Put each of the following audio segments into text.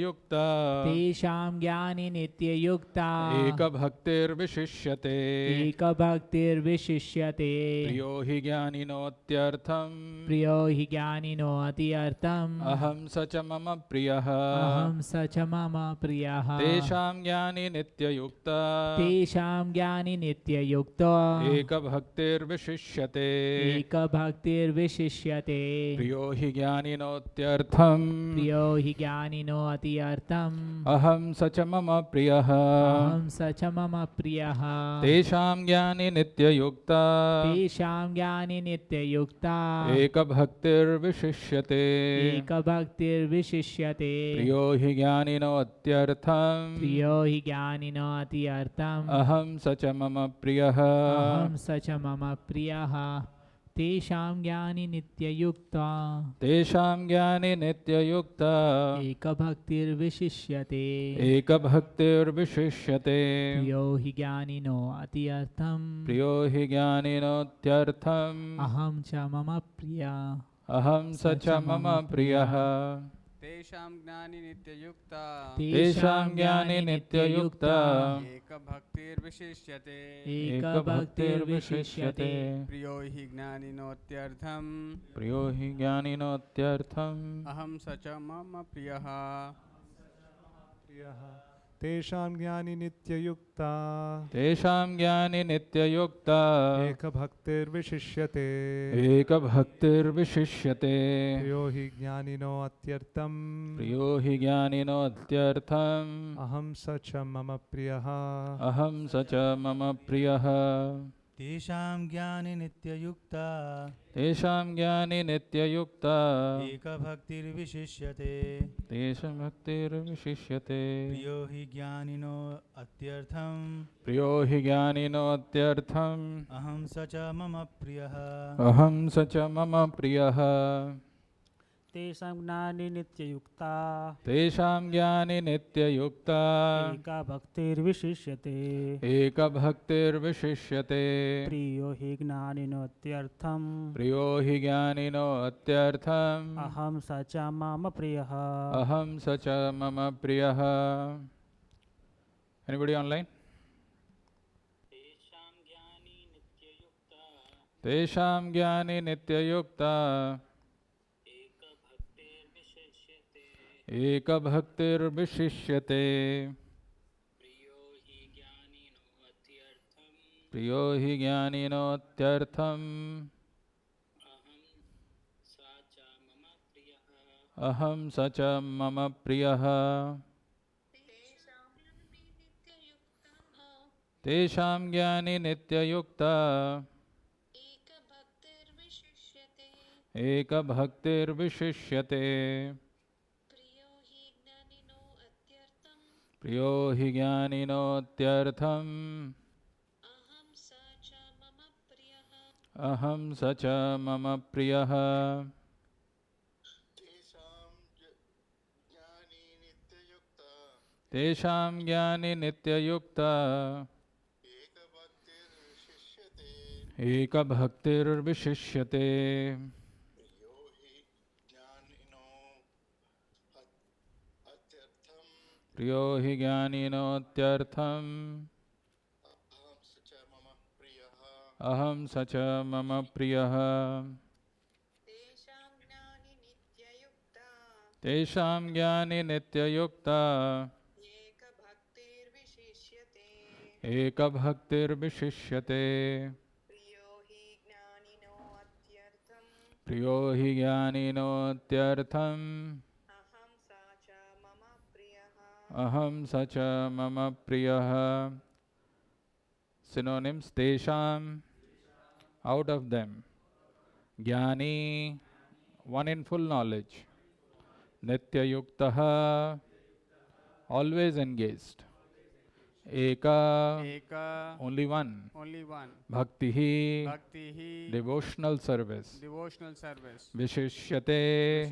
युक्ता तेषां ज्ञाने नित्ययुक्ता एकभक्तिर्विशिष्यते एकभक्तिर्विशिष्यते प्रियो हि ज्ञानिनोत्यर्थम् प्रियो हि ज्ञानिनो अत्यर्थम् अहं स च मम प्रियः अहं स च मम प्रियः तेषां ज्ञानि नित्ययुक्ता तेषां ज्ञानि नित्ययुक्तो एकभक्तिर्विशिष्यते एकभक्तिर्विशिष्यते प्रियो हि ज्ञानिनोत्यर्थम् प्रियो हि ज्ञानिनो अत्यर्थम् अहं स च मम प्रियः अहं स च मम प्रियः तेषां ज्ञानि नित्ययुक्ता तेषां ज्ञानि नित्ययुक्ता एकभक्तिर्विशिष्यते एकभक्तिर्विशिष्यते प्रियो हि ज्ञानिनोत्यर्थम् प्रियो हि ज्ञानिनो अत्यर्थम् अहं स च मम प्रियः अहं स च मम प्रियः तेषां ज्ञानि नित्ययुक्ता तेषां ज्ञानि नित्ययुक्ता एकभक्तिर्विशिष्यते एकभक्तिर्विशिष्यते प्रियो हि ज्ञानिनो अत्यर्थम् प्रियो हि ज्ञानिनोत्यर्थम् अहं च मम प्रिया अहं स च मम प्रियः तेषां ज्ञानि नित्ययुक्ता तेषां ज्ञानि नित्ययुक्ता एकभक्तिर्विशिष्यते एकभक्तिर्विशिष्यते प्रियो हि ज्ञानिनोत्यर्थम् प्रियो हि ज्ञानिनोत्यर्थम् अहं स च मम प्रियः तेषां ज्ञानि नित्ययुक्ता तेषां ज्ञानि नित्ययुक्ता एकभक्तिर्विशिष्यते एकभक्तिर्विशिष्यते प्रियो हि ज्ञानिनो अत्यर्थम् प्रियो हि ज्ञानिनोत्यर्थम् अहं स च मम प्रियः अहं स च मम प्रियः तेषां ज्ञानि नित्ययुक्ता तेषां ज्ञानि नित्ययुक्ता एकभक्तिर्विशिष्यते तेषां भक्तिर्विशिष्यते प्रियो हि ज्ञानिनो अत्यर्थम् प्रियो हि ज्ञानिनोत्यर्थम् अहं स च मम प्रियः अहं स च मम प्रियः तेषां ज्ञानि नित्ययुक्ता तेषां ज्ञानि नित्ययुक्ता एकभक्तिर्विशिष्यते एकभक्तिर्विशिष्यते प्रियो हि ज्ञानिनोत्यर्थम् प्रियो हि ज्ञानिनोत्यर्थम् अहं स च मम प्रियः अहं स च मम प्रियः Anybody online? तेषां ज्ञानि नित्ययुक्ता एकभक्तिर्विशिष्यते प्रियो हि ज्ञानिनोत्यर्थम् अहं स च मम प्रियः तेषां ज्ञानि नित्ययुक्ता एकभक्तिर्विशिष्यते प्रियो हि ज्ञानिनोत्यर्थम् अहं स च मम प्रियः तेषां ज्ञानि नित्ययुक्ता एकभक्तिर्विशिष्यते प्रियो हि ज्ञानिनोत्यर्थम् अहं स च मम प्रियः तेषां ज्ञानि नित्ययुक्ता एकभक्तिर्विशिष्यते प्रियो हि ज्ञानिनोत्यर्थम् अहं स च मम प्रियः Synonyms Tesham, out of them. Jnani, one in full knowledge. Nityayuktaha, always engaged. Eka, only one. Bhaktihi, devotional service. Vishishyate,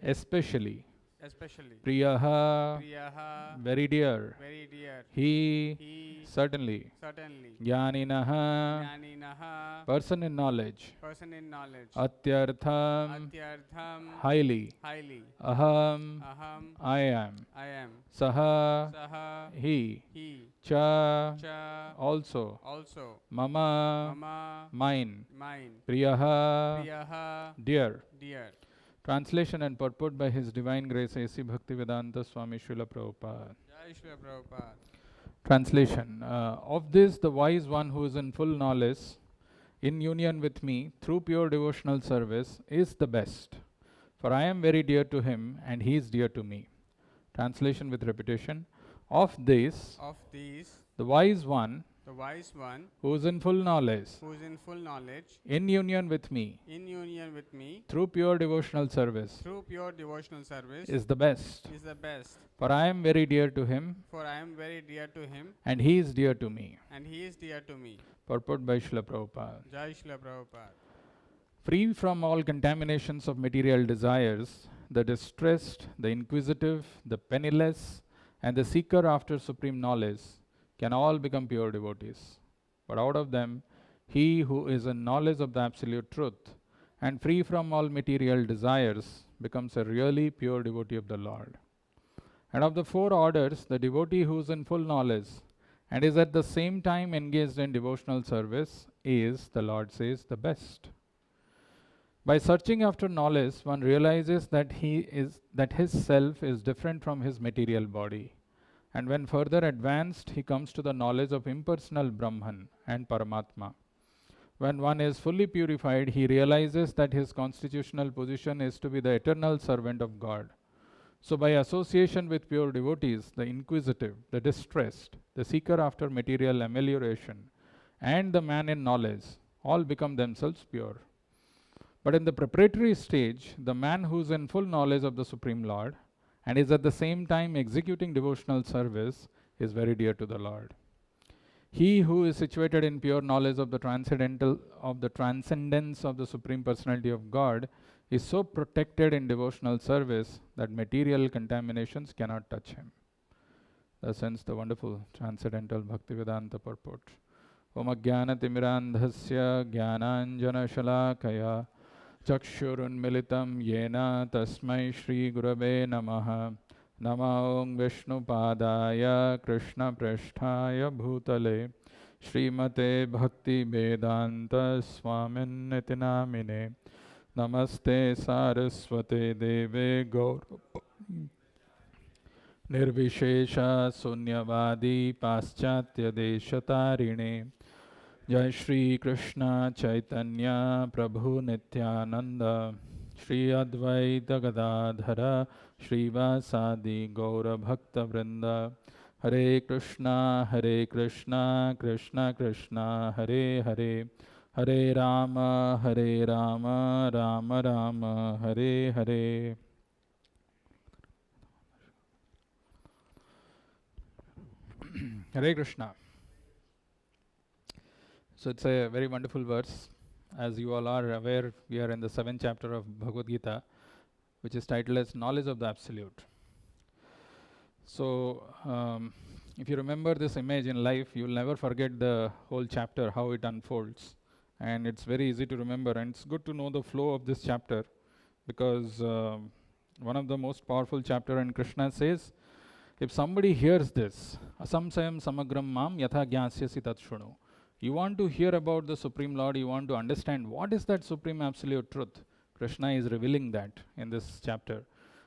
especially. especially. Priyaha, Priyaha, very dear. very dear. He, He, certainly. certainly. Jnaninaha, Jnaninaha, person in knowledge. person in knowledge. Atyartham, Atyartham, highly. highly. Aham, Aham, I am. I am. Saha, Saha, he. he. Cha, Cha, also. also. Mama, Mama, mine. mine. Priyaha, Priyaha, dear. dear. Translation and purport by His Divine Grace A.C. Bhaktivedanta Swami Srila Prabhupada. Jai Shri Prabhupada. Translation. Of this, the wise one who is in full knowledge, in union with me, through pure devotional service, is the best. For I am very dear to him, and he is dear to me. Translation with repetition. Of this, Of these, the wise one, the wise one, who is in full knowledge, who is in full knowledge, in union with me, in union with me, through pure devotional service, through pure devotional service, is the best. is the best. For I am very dear to him, For I am very dear to him, and he is dear to me. and he is dear to me. Purport by Srila Prabhupada. Jai Shri Prabhupada. Free from all contaminations of material desires, the distressed, the inquisitive, the penniless, and the seeker after supreme knowledge can all become pure devotees. But out of them, he who is in knowledge of the absolute truth and free from all material desires becomes a really pure devotee of the Lord. And of the four orders, the devotee who is in full knowledge and is at the same time engaged in devotional service is, the Lord says, the best. By searching after knowledge, one realizes that his self is different from his material body. And when further advanced, he comes to the knowledge of impersonal Brahman and Paramatma. When one is fully purified, he realizes that his constitutional position is to be the eternal servant of God. So by association with pure devotees, the inquisitive, the distressed, the seeker after material amelioration, and the man in knowledge all become themselves pure. But in the preparatory stage, the man who is in full knowledge of the Supreme Lord and is at the same time executing devotional service is very dear to the Lord. He who is situated in pure knowledge of the transcendence of the Supreme Personality of God is so protected in devotional service that material contaminations cannot touch him. Thus ends the wonderful transcendental Bhaktivedanta purport. Om Ajnanatimmirandhasya Jnananjana Shalakaya Chakshurunmilitam Yena Tasmai Shri Gurave Namaha Namo Om Vishnupadaya Krishna Prasthaya Bhutale Srimate Bhakti Vedanta Swaminiti Namine Namaste Saraswate Deve Gaur Nirvishesha Sunyavadi Paschatya Deshatarine Jai Shri Krishna Chaitanya Prabhu Nityananda Shri Advaita Gadadhara Shri Vasadi Gaura Bhakta Vrinda Hare Krishna Krishna Krishna Hare Hare Hare Rama Rama Rama Hare Hare. Hare Krishna. So it's a very wonderful verse. As you all are aware, we are in the 7th chapter of Bhagavad Gita, which is titled as Knowledge of the Absolute. So if you remember this image in life, you will never forget the whole chapter, how it unfolds. And it's very easy to remember, and it's good to know the flow of this chapter, because one of the most powerful chapter, and Krishna says, if somebody hears this, asamsayam samagram mam yatha jnāsyasi tat shunu. You want to hear about the Supreme Lord, you want to understand what is that Supreme Absolute Truth. Krishna is revealing that in this chapter.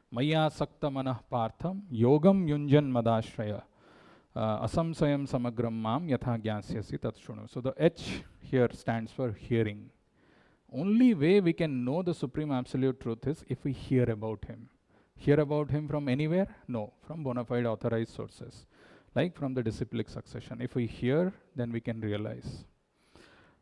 Maya sakta manah partham yogam yunjan madashraya asamsayam samagram mam yatha jnāsyasi tat shunu. So the H here stands for hearing. Only way we can know the Supreme Absolute Truth is if we hear about Him. Hear about Him from anywhere? No, from bona fide authorized sources, like from the disciplic succession. If we hear, then we can realize.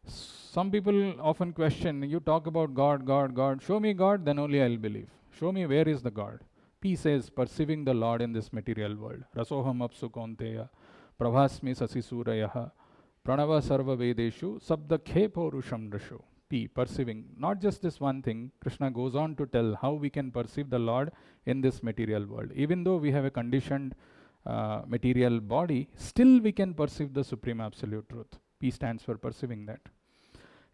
Some people often question, you talk about God, God, God. Show me God, then only I'll believe. Show me where is the God. P says, perceiving the Lord in this material world. Rasoham apsu kaunteya, prabhasmi sasi surayaha, pranava sarva vedeshu, sabdakhe porusham drishu. P, perceiving. Not just this one thing, Krishna goes on to tell how we can perceive the Lord in this material world. Even though we have a conditioned material body, still we can perceive the Supreme Absolute Truth. P stands for perceiving that.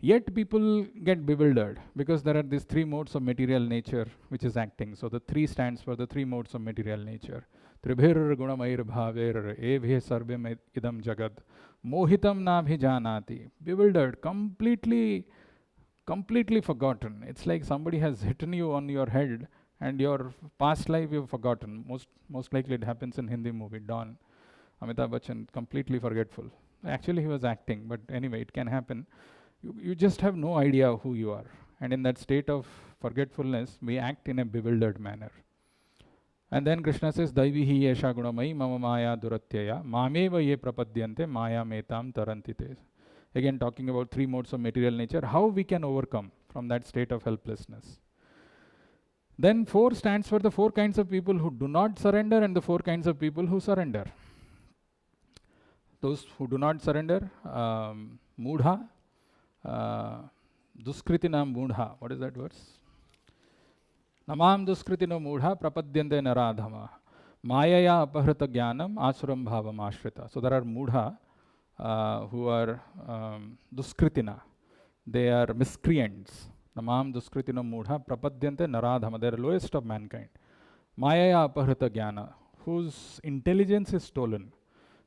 Yet people get bewildered because there are these three modes of material nature which is acting. So the three stands for the three modes of material nature. Tribhir gunamair bhaver evhe sarvem idam jagad mohitam nabhijanati. Bewildered, completely forgotten. It's like somebody has hitten you on your head and your past life you've forgotten. Most likely it happens in Hindi movie, Dawn. Amitabh Bachchan, completely forgetful. Actually he was acting, but anyway, it can happen. You just have no idea who you are. And in that state of forgetfulness, we act in a bewildered manner. And then Krishna says, Daivihi yesha gunamai mama maya duratyaya mameva ye prapadyante maya metam tarantite. Again talking about three modes of material nature, how we can overcome from that state of helplessness. Then 4 stands for the 4 kinds of people who do not surrender and the 4 kinds of people who surrender. Those who do not surrender, mudha, duskritina mudha. What is that verse? Namam duskritino mudha prapadyante naradhama mayaya apahrita jnanam asuram bhavam ashrita. So there are mudha who are duskritina. They are miscreants. Namam duskritino mudha prapadyante naradhama. They are lowest of mankind. Mayaya apahrita jnana, whose intelligence is stolen.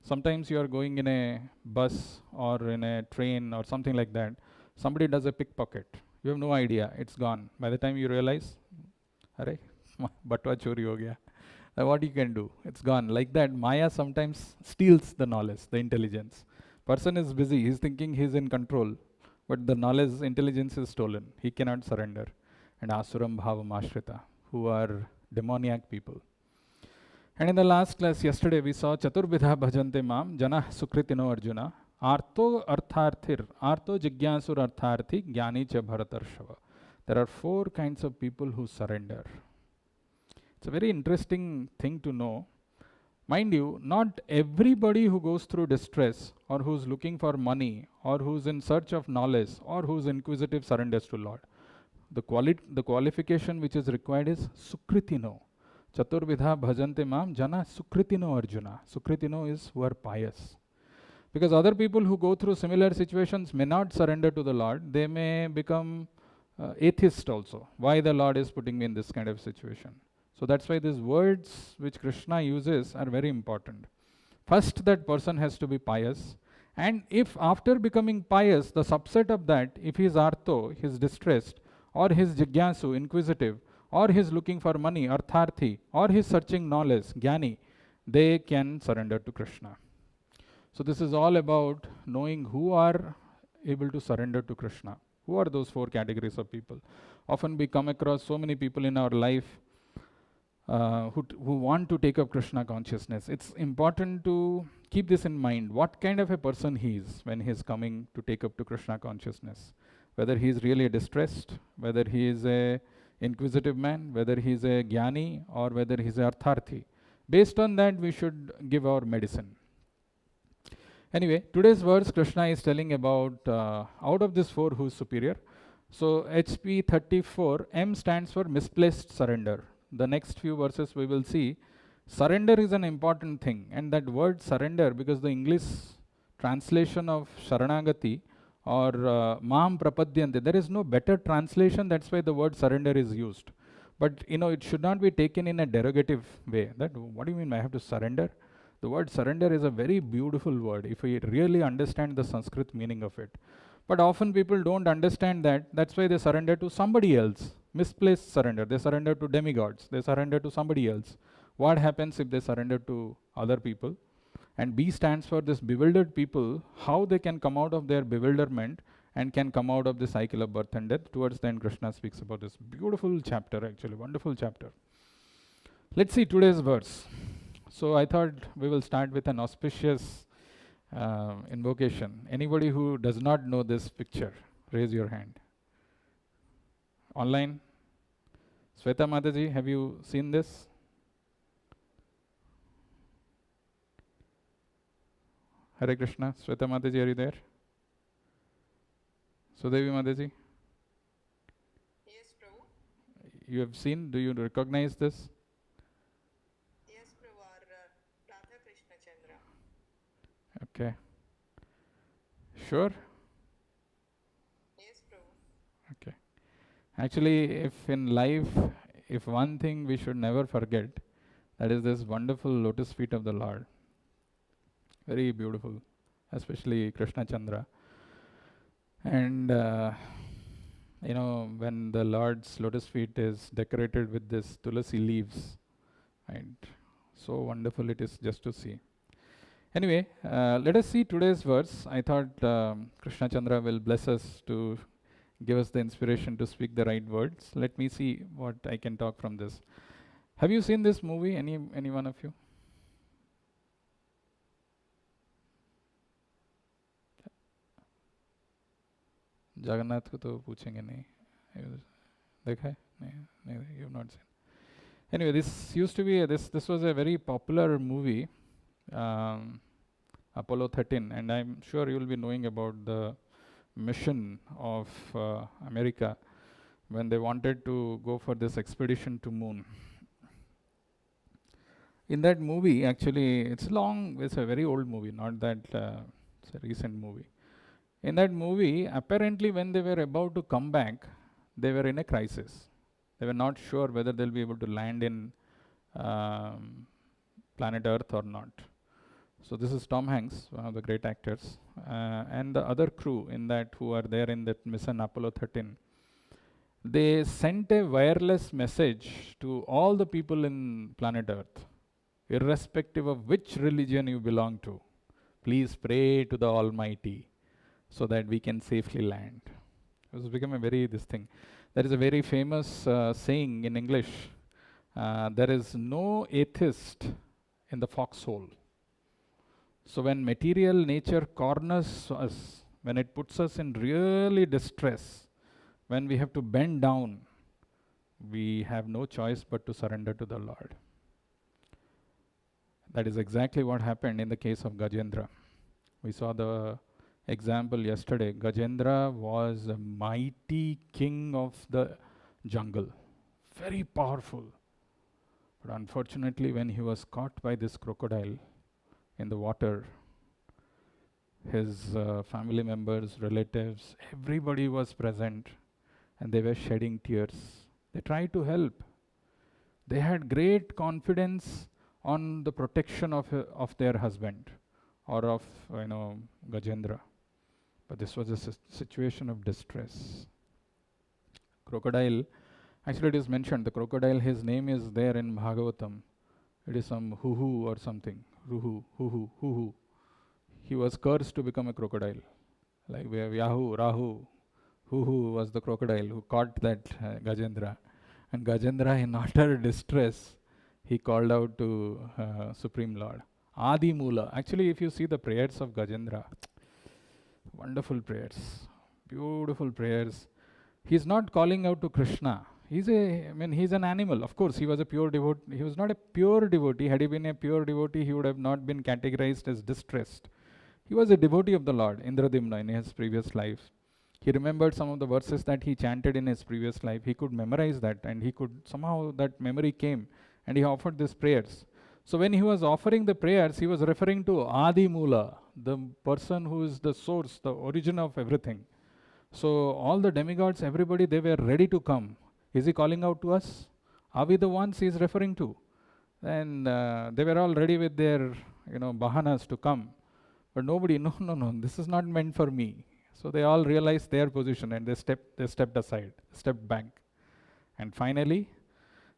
Sometimes you are going in a bus or in a train or something like that. Somebody does a pickpocket. You have no idea. It's gone. By the time you realize, Arey, batwa chori ho gaya. What you can do? It's gone. Like that, Maya sometimes steals the knowledge, the intelligence. Person is busy. He's thinking he's in control. But the knowledge, intelligence is stolen. He cannot surrender. And asuram bhavam ashrita, who are demoniac people. And in the last class yesterday, we saw Chaturbidha bhajante mam jana sukritino arjuna arto artharthir arto jigyasur artharthi jnani cha bharatarshava. There are 4 kinds of people who surrender. It's a very interesting thing to know. Mind you, not everybody who goes through distress or who's looking for money or who's in search of knowledge or who's inquisitive surrenders to Lord. The qualification which is required is sukritino. Chaturvidha bhajante mam jana sukritino arjuna. Sukritino is who are pious. Because other people who go through similar situations may not surrender to the Lord. They may become atheist also. Why the Lord is putting me in this kind of situation? So that's why these words which Krishna uses are very important. First, that person has to be pious. And if after becoming pious, the subset of that, if he is artho, he is distressed, or he is jigyasu, inquisitive, or he is looking for money, artharthi, or he is searching knowledge, jnani, they can surrender to Krishna. So this is all about knowing who are able to surrender to Krishna. Who are those 4 categories of people? Often we come across so many people in our life who want to take up Krishna consciousness. It's important to keep this in mind. What kind of a person he is when he is coming to take up to Krishna consciousness? Whether he is really distressed, whether he is a inquisitive man, whether he is a jnani, or whether he is a artharthi. Based on that, we should give our medicine. Anyway, today's verse, Krishna is telling about out of this 4 who is superior. So HP 34, M stands for misplaced surrender. The next few verses we will see, surrender is an important thing. And that word surrender, because the English translation of Sharanagati or Mam Prapadyante, there is no better translation, that's why the word surrender is used. But it should not be taken in a derogative way. That, what do you mean I have to surrender? The word surrender is a very beautiful word if we really understand the Sanskrit meaning of it. But often people don't understand that. That's why they surrender to somebody else. Misplaced surrender. They surrender to demigods. They surrender to somebody else. What happens if they surrender to other people? And B stands for this bewildered people, how they can come out of their bewilderment and can come out of the cycle of birth and death. Towards the end, Krishna speaks about this beautiful chapter, actually, wonderful chapter. Let's see today's verse. So I thought we will start with an auspicious invocation. Anybody who does not know this picture, raise your hand. Online? Sweta Mataji, have you seen this? Hare Krishna. Sweta Mataji, are you there? Sudevi Mataji? you have seen? Do you recognize this? Yes, Prabhu, Radha Krishna Chandra. Okay. Sure? Yes, Prabhu. Okay. Actually, if in life, if one thing we should never forget, that is this wonderful lotus feet of the Lord. Very beautiful, especially Krishna Chandra. And when the Lord's lotus feet is decorated with this tulasi leaves, and so wonderful it is just to see. Anyway, let us see today's verse. I thought Krishna Chandra will bless us to give us the inspiration to speak the right words. Let me see what I can talk from this. Have you seen this movie? Any one of you? Jagannath को तो पूछेंगे नहीं देखा है नहीं you have not seen. Anyway, this used to be this was a very popular movie, Apollo 13, and I'm sure you will be knowing about the mission of America when they wanted to go for this expedition to moon. In that movie, actually, it's a very old movie, not that it's a recent movie. In that movie, apparently when they were about to come back, they were in a crisis. They were not sure whether they'll be able to land in planet Earth or not. So this is Tom Hanks, one of the great actors, and the other crew in that who are there in that mission Apollo 13. They sent a wireless message to all the people in planet Earth, irrespective of which religion you belong to. Please pray to the Almighty so that we can safely land. It has become a this thing. There is a very famous saying in English, there is no atheist in the foxhole. So when material nature corners us, when it puts us in really distress, when we have to bend down, we have no choice but to surrender to the Lord. That is exactly what happened in the case of Gajendra. We saw the example yesterday. Gajendra was a mighty king of the jungle, very powerful. But unfortunately, when he was caught by this crocodile in the water, his family members, relatives, everybody was present, and they were shedding tears. They tried to help. They had great confidence on the protection of their husband or of Gajendra. But this was a situation of distress. Crocodile, actually it is mentioned, the crocodile, his name is there in Bhagavatam. It is some Huhu or something. Ruhu, Huhu, Huhu. He was cursed to become a crocodile. Like we have Yahu, Rahu. Huhu was the crocodile who caught that Gajendra. And Gajendra, in utter distress, he called out to Supreme Lord. Adi Mula. Actually, if you see the prayers of Gajendra, wonderful prayers, beautiful prayers. He's not calling out to Krishna. He's an animal. Of course, he was a pure devotee. He was not a pure devotee. Had he been a pure devotee, he would have not been categorized as distressed. He was a devotee of the Lord, Indradimna, in his previous life. He remembered some of the verses that he chanted in his previous life. He could memorize that, and somehow that memory came, and he offered these prayers. So when he was offering the prayers, he was referring to Adi Mula, the person who is the source, the origin of everything. So all the demigods, everybody, they were ready to come. Is he calling out to us? Are we the ones he is referring to? And they were all ready with their, bahanas to come. But nobody, no, this is not meant for me. So they all realized their position and they stepped aside, stepped back. And finally,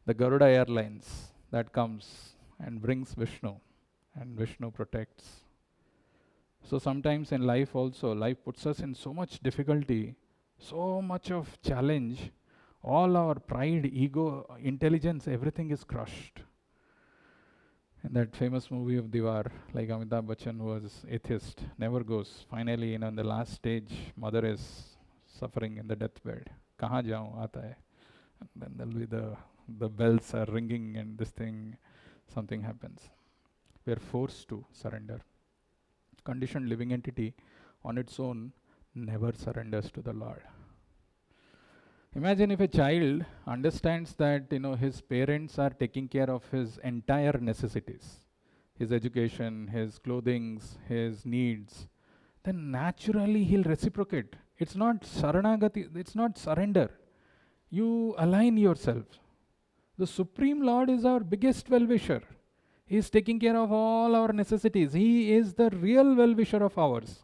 the Garuda Airlines that comes and brings Vishnu, and Vishnu protects. So sometimes in life also, life puts us in so much difficulty, so much of challenge. All our pride, ego, intelligence, everything is crushed. In that famous movie of Diwar, like Amitabh Bachchan was atheist, never goes. Finally, in the last stage, mother is suffering in the deathbed. Kahan jaun aata hai. And then there'll be the bells are ringing and this thing, something happens. We are forced to surrender. Conditioned living entity on its own never surrenders to the Lord. Imagine if a child understands that his parents are taking care of his entire necessities, his education, his clothings, his needs, then naturally he'll reciprocate. It's not saranagati, it's not surrender. You align yourself. The Supreme Lord is our biggest well-wisher. He is taking care of all our necessities. He is the real well-wisher of ours.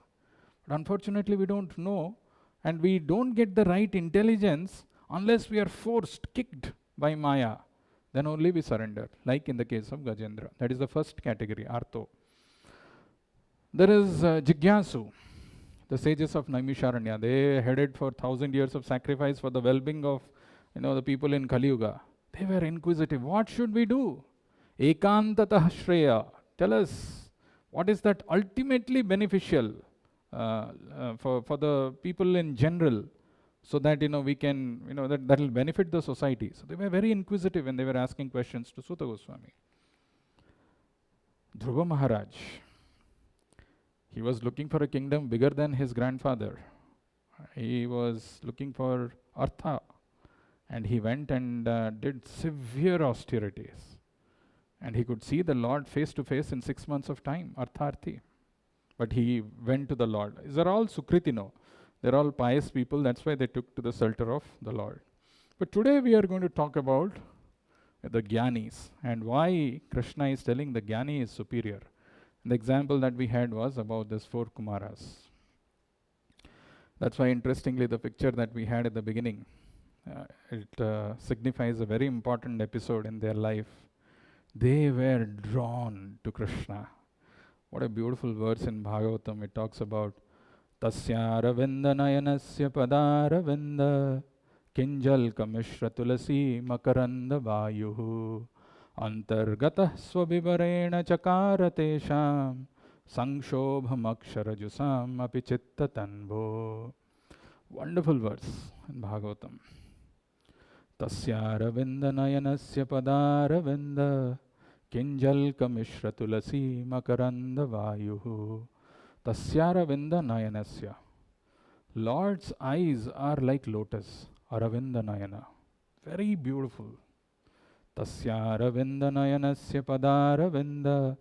But unfortunately, we don't know, and we don't get the right intelligence unless we are forced, kicked by Maya. Then only we surrender, like in the case of Gajendra. That is the first category, Artho. There is Jigyasu, the sages of Naimisharanya. They headed for 1,000 years of sacrifice for the well-being of the people in Kali Yuga. They were inquisitive. What should we do? Ekantatah Shreya. Tell us, what is that ultimately beneficial for the people in general, so that we can that will benefit the society. So they were very inquisitive when they were asking questions to Suta Goswami. Dhruva Maharaj, he was looking for a kingdom bigger than his grandfather. He was looking for Artha, and he went and did severe austerities. And he could see the Lord face to face in 6 months of time, Artharthi. But he went to the Lord. These are all Sukritino. They're all pious people. That's why they took to the shelter of the Lord. But today we are going to talk about the Gyanis and why Krishna is telling the Gyani is superior. The example that we had was about these 4 Kumaras. That's why, interestingly, the picture that we had at the beginning, it signifies a very important episode in their life. They were drawn to Krishna. What a beautiful verse in Bhagavatam. It talks about Tasyaravinda nayanasya padaravinda kinjalka mishra tulasi makaranda vayuhu antargatah swabivarena chakaratesham Sangshobham aksharajusam api chitta tanvo. Wonderful verse in Bhagavatam. Tasyaravinda nayanasya padaravinda Kinjalka mishra tulasi makaranda vayuhu. Tasyaravinda nayanasya. Lord's eyes are like lotus. Aravinda nayana. Very beautiful. Tasyaravinda nayanasya padaravinda.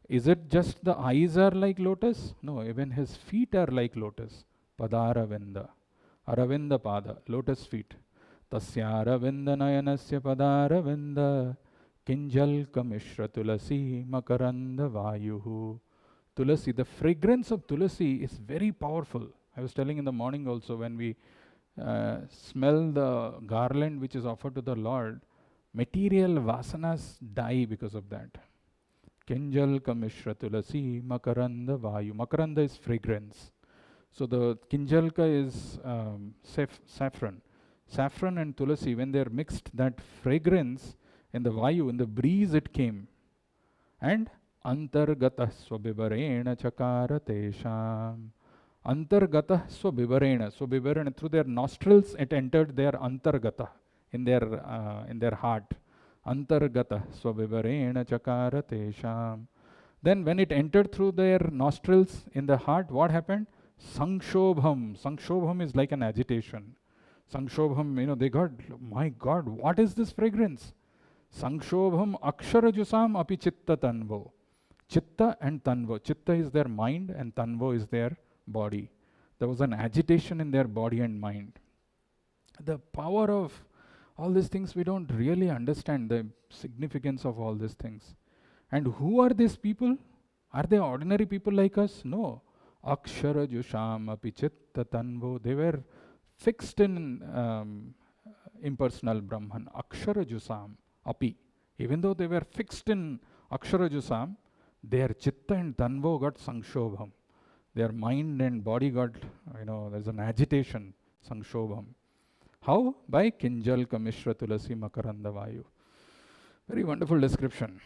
Is it just the eyes are like lotus? No, even his feet are like lotus. Padaravinda. Aravinda pada. Lotus feet. Tasyaravinda nayanasya padaravinda. Kinjalka mishra tulasi makaranda vayuhu. Tulasi, the fragrance of tulasi is very powerful. I was telling in the morning also, when we smell the garland which is offered to the Lord, material vasanas die because of that. Kinjalka mishra tulasi makaranda vayu. Makaranda is fragrance. So the kinjalka is saffron. Saffron and tulasi, when they are mixed, that fragrance in the vayu, in the breeze it came. And antargatah swabivarena chakara tesham. Antargatah swabivarena. Swabivarena, through their nostrils it entered their antargatah, in their heart. Antargatah swabivarena chakara tesham. Then when it entered through their nostrils in the heart, what happened? Sangshobham. Sangshobham is like an agitation. Sangshobham, they got, my God, what is this fragrance? Sangshobham aksharajusam api chitta tanvo. Chitta and tanvo. Chitta is their mind and tanvo is their body. There was an agitation in their body and mind. The power of all these things, we don't really understand the significance of all these things. And who are these people? Are they ordinary people like us? No. Aksharajusham api chitta tanvo. They were fixed in impersonal Brahman. Aksharajusam api. Even though they were fixed in Aksharajusam, their chitta and tanvo got sangshobham. Their mind and body got, there's an agitation, sangshobham. How? By kinjalka mishra tulasi makaranda vayu. Very wonderful description.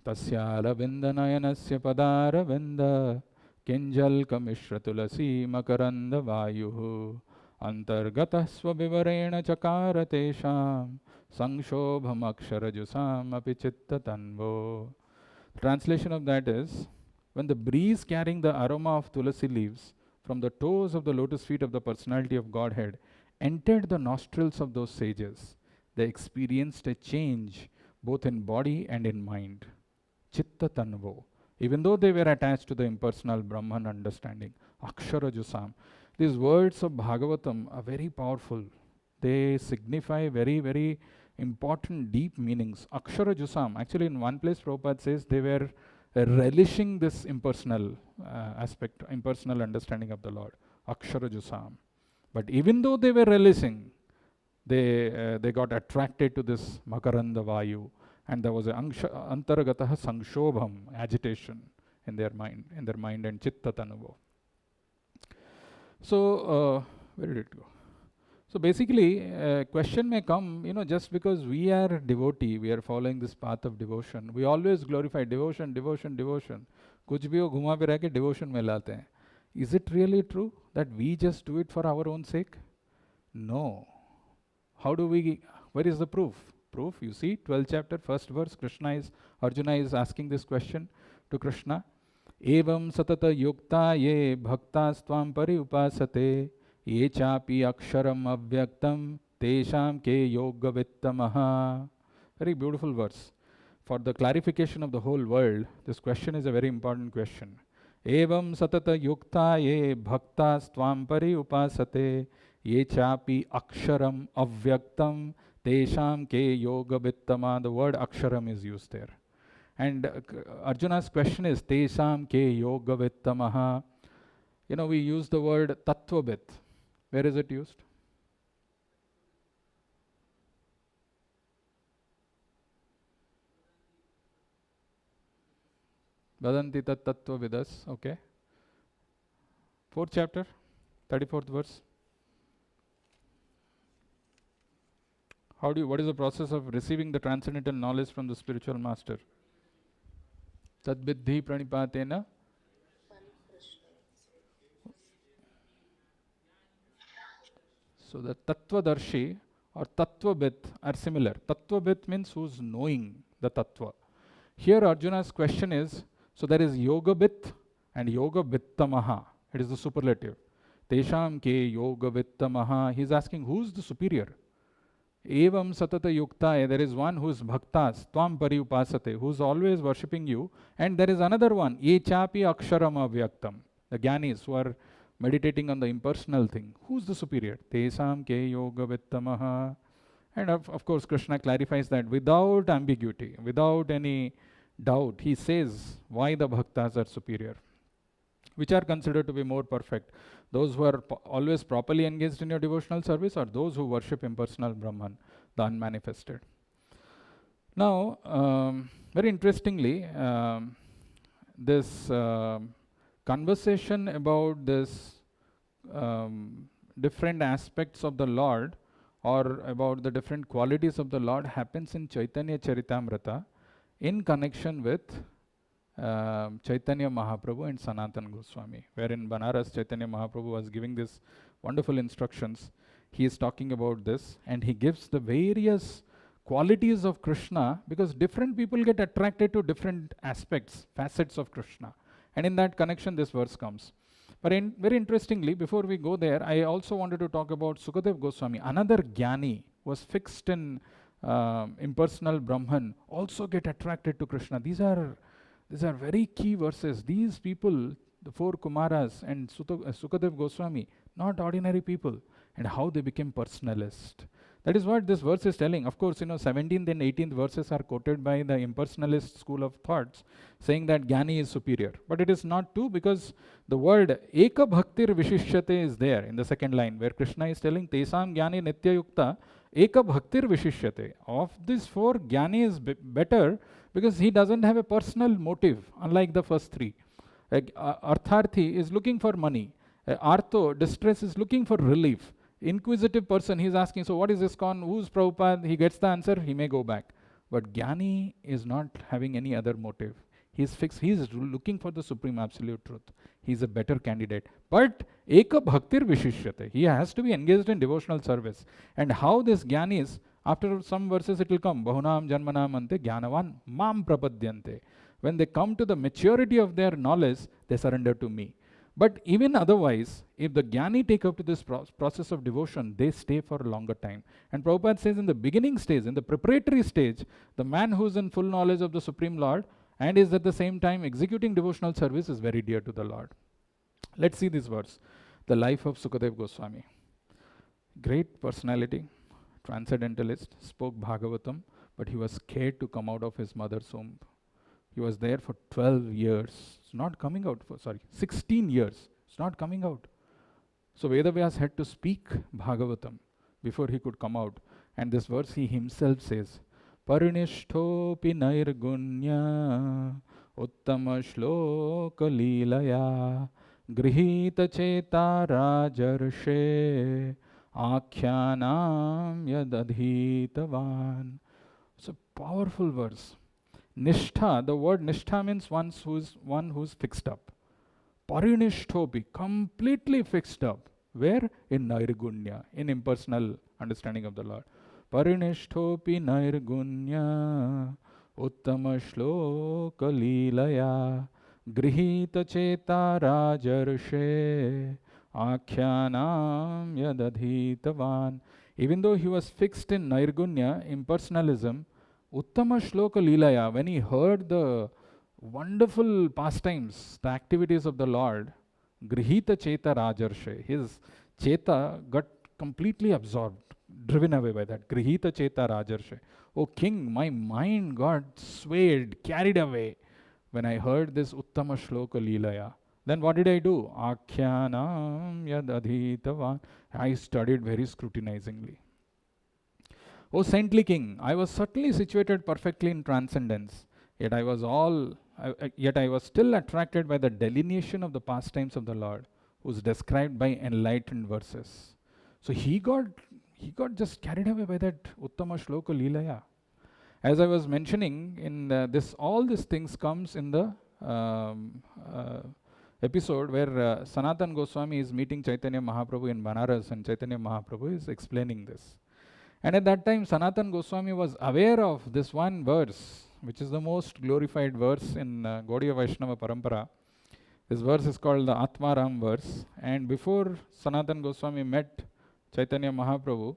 Tasyala vinda nayanasya padara vinda kinjalka mishra tulasi makaranda vayu. Antargatah swabivarena chakara tesham Sangshobham aksharajusam api chitta tanvo. Translation of that is, when the breeze carrying the aroma of tulasi leaves from the toes of the lotus feet of the personality of Godhead entered the nostrils of those sages, they experienced a change both in body and in mind. Chitta Tanvo. Even though they were attached to the impersonal Brahman understanding. Akshara Jusam. These words of Bhagavatam are very powerful. They signify very, very important deep meanings. Akshara Jusam. Actually, in one place, Prabhupada says they were relishing this impersonal aspect, impersonal understanding of the Lord. Akshara Jusam. But even though they were relishing, they got attracted to this Makaranda Vayu, and there was a antaragataha sanshobham, agitation in their mind and chitta tanuvo. So, where did it go? So basically, a question may come, just because we are devotee, we are following this path of devotion, we always glorify devotion, devotion, devotion. कुछ भी वो घुमा फिरा के devotion में लाते हैं. Is it really true that we just do it for our own sake? No. How do we, where is the proof? Proof, you see, 12th chapter, 1st verse, Arjuna is asking this question to Krishna. Evam satata yukta ye bhaktas pari upasate ye chapi aksharam avyaktam tesham ke yoga vittamaha. Very beautiful verse. For the clarification of the whole world, this question is a very important question. Evam satata yukta ye bhaktas pari upasate ye chapi aksharam avyaktam tesham ke yoga vittama. The word aksharam is used there. And Arjuna's question is tesham ke yoga vittamaha. We use the word tattvabit. Where is it used? Vadanti tat tattvavidas. Okay. 4th chapter, 34th verse. What is the process of receiving the transcendental knowledge from the spiritual master? Tad viddhi pranipatena. So the tattvadarshi or tattvabit are similar. Tattvabit means who's knowing the tattva. Here Arjuna's question is, so there is yoga bit and yoga vittamaha. It is the superlative. Tesham ke yoga vittamaha. He's asking who's the superior? Evam satata yukta, there is one who is bhaktas, tvam pari upasate, who is always worshipping you, and there is another one, ye chapi aksharam avyaktam, the jnanis who are meditating on the impersonal thing. Who's the superior? Tesam ke yoga vittamaha. And of course, Krishna clarifies that without ambiguity, without any doubt. He says why the bhaktas are superior. Which are considered to be more perfect? Those who are always properly engaged in your devotional service, or those who worship impersonal Brahman, the unmanifested? Now, very interestingly, this conversation about this different aspects of the Lord, or about the different qualities of the Lord, happens in Chaitanya Charitamrita in connection with Chaitanya Mahaprabhu and Sanatana Goswami, where in Banaras Chaitanya Mahaprabhu was giving these wonderful instructions. He is talking about this, and he gives the various qualities of Krishna, because different people get attracted to different aspects, facets of Krishna. And in that connection, this verse comes. But very interestingly, before we go there, I also wanted to talk about Sukadev Goswami, another Jnani, was fixed in impersonal Brahman, also get attracted to Krishna. These are very key verses. These people, the 4 Kumaras and Sukadev Goswami, not ordinary people, and how they became personalist. That is what this verse is telling. Of course, 17th and 18th verses are quoted by the impersonalist school of thoughts, saying that Jnani is superior. But it is not true, because the word Eka Bhaktir Vishishyate is there in the second line, where Krishna is telling Tesam Jnani Nitya Yukta Eka Bhaktir Vishishyate. Of these 4, Jnani is better, because he doesn't have a personal motive, unlike the first 3. Artharthi is looking for money. Artho, distress, is looking for relief. Inquisitive person, he is asking, so what is ISKCON? Who's Prabhupada? He gets the answer, he may go back. But Jnani is not having any other motive. He is fixed, he is looking for the supreme absolute truth. He is a better candidate. But Eka Bhaktir Vishishyate, he has to be engaged in devotional service. And how this Jnani is, after some verses it will come, Bahunam Janmanam Ante Jnanavan Mam Prapadyante. When they come to the maturity of their knowledge, they surrender to me. But even otherwise, if the Jnani take up to this process of devotion, they stay for a longer time. And Prabhupada says in the beginning stage, in the preparatory stage, the man who is in full knowledge of the Supreme Lord and is at the same time executing devotional service is very dear to the Lord. Let's see this verse. The life of Sukadev Goswami. Great personality, transcendentalist, spoke Bhagavatam, but he was scared to come out of his mother's womb. He was there for 12 years. It's not coming out. 16 years. It's not coming out. So Vedavyas had to speak Bhagavatam before he could come out. And this verse he himself says, Parinishtopi nairgunya uttama shloka leelaya grihita cheta rajarshe akyanam yadadhitavan. It's a powerful verse. Nishtha, the word nishtha means one who's fixed up. Parinishtopi, completely fixed up. Where? In Nairgunya, in impersonal understanding of the Lord. Parinishtopi Nairgunya Uttama Shloka Leelaya Grihita Cheta Rajarshe Akyanam Yadadhitavan. Even though he was fixed in Nairgunya, impersonalism, Uttama Shloka Leelaya, when he heard the wonderful pastimes, the activities of the Lord, Grihita Cheta Rajarshe, his Cheta got completely absorbed, driven away by that. Grihita Cheta Rajarshe. Oh king, my mind got swayed, carried away when I heard this Uttama Shloka Leelaya. Then what did I do? Akhyanam Yadadhitavan. I studied very scrutinizingly. O saintly king, I was certainly situated perfectly in transcendence, yet I was still attracted by the delineation of the pastimes of the Lord, who is described by enlightened verses. So he got just carried away by that Uttama Shloka Leelaya. As I was mentioning, in all these things comes in the episode where Sanatan Goswami is meeting Chaitanya Mahaprabhu in Banaras, and Chaitanya Mahaprabhu is explaining this. And at that time, Sanatan Goswami was aware of this one verse, which is the most glorified verse in Gaudiya Vaishnava Parampara. This verse is called the Atmaram verse. And before Sanatan Goswami met Chaitanya Mahaprabhu,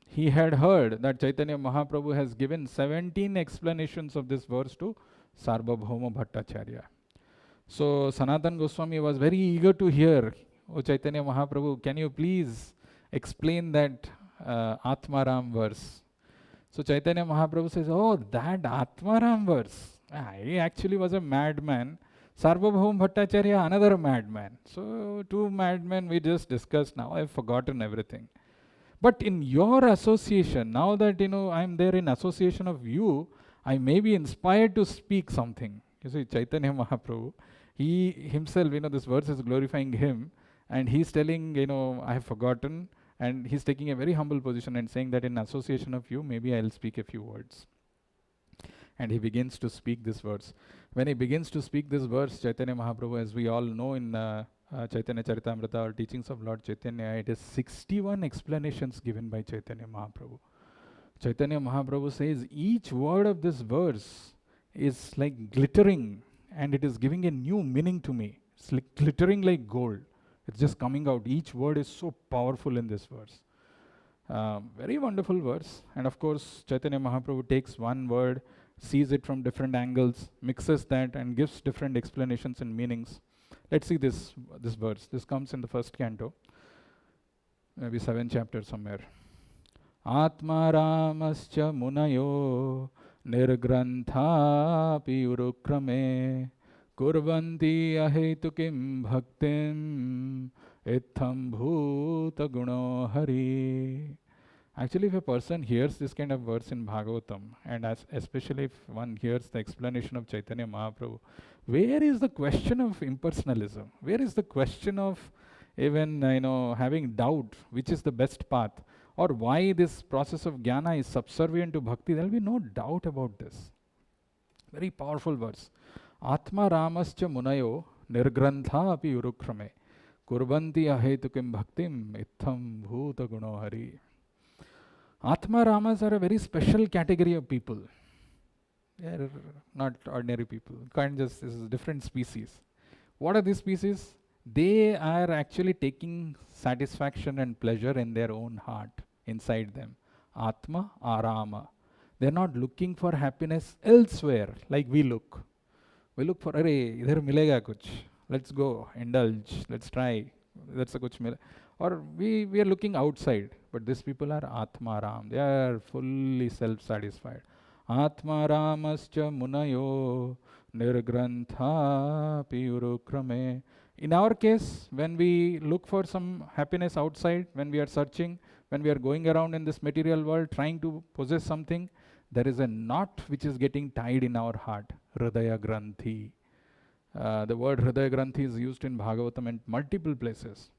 he had heard that Chaitanya Mahaprabhu has given 17 explanations of this verse to Sarvabhauma Bhattacharya. So Sanatan Goswami was very eager to hear, Oh Chaitanya Mahaprabhu, can you please explain that Atmaram verse? So Chaitanya Mahaprabhu says, oh, that Atmaram verse. I actually was a madman. Sarvabhauma Bhattacharya, another madman. So two madmen we just discussed. Now I've forgotten everything. But in your association, now that I'm there in association of you, I may be inspired to speak something. You see, Chaitanya Mahaprabhu, he himself, this verse is glorifying him, and he's telling, I have forgotten, and he's taking a very humble position and saying that in association of you, maybe I'll speak a few words. And he begins to speak this verse. When he begins to speak this verse, Chaitanya Mahaprabhu, as we all know in Chaitanya Charitamrita or teachings of Lord Chaitanya, it is 61 explanations given by Chaitanya Mahaprabhu. Chaitanya Mahaprabhu says each word of this verse is like glittering, and it is giving a new meaning to me. It's like glittering like gold. It's just coming out. Each word is so powerful in this verse. Very wonderful verse. And of course, Chaitanya Mahaprabhu takes one word, sees it from different angles, mixes that, and gives different explanations and meanings. Let's see this verse. This comes in the first canto, maybe 7th chapter somewhere. Atma Ramascha Munayo Nirgranthapi Urukrame Kurvanti Ahetukim Bhaktim Itham Bhuta Guno Hari. Actually, if a person hears this kind of verse in Bhagavatam, and especially if one hears the explanation of Chaitanya Mahaprabhu, where is the question of impersonalism? Where is the question of even having doubt which is the best path, or why this process of jnana is subservient to bhakti? There will be no doubt about this. Very powerful verse. Atma Ramascha Munayo Nirgrantha api Urukrame Kurvanti Ahetukim Bhaktim Itham Bhuta Guno Hari. Atma Ramas are a very special category of people. They are not ordinary people. This is a different species. What are these species? They are actually taking satisfaction and pleasure in their own heart, inside them. Atma Arama. They're not looking for happiness elsewhere like we look. We look for, arey, idhar milega kuch. Let's go, indulge, let's try. That's a kuch mile. Or we are looking outside. But these people are Atma Ram. They are fully self-satisfied. Atma Ramascha Munayo Nirgrantha Piyurukrame. In our case, when we look for some happiness outside, when we are searching, when we are going around in this material world trying to possess something, there is a knot which is getting tied in our heart, Hridaya Granthi. The word Hridaya Granthi is used in Bhagavatam in multiple places.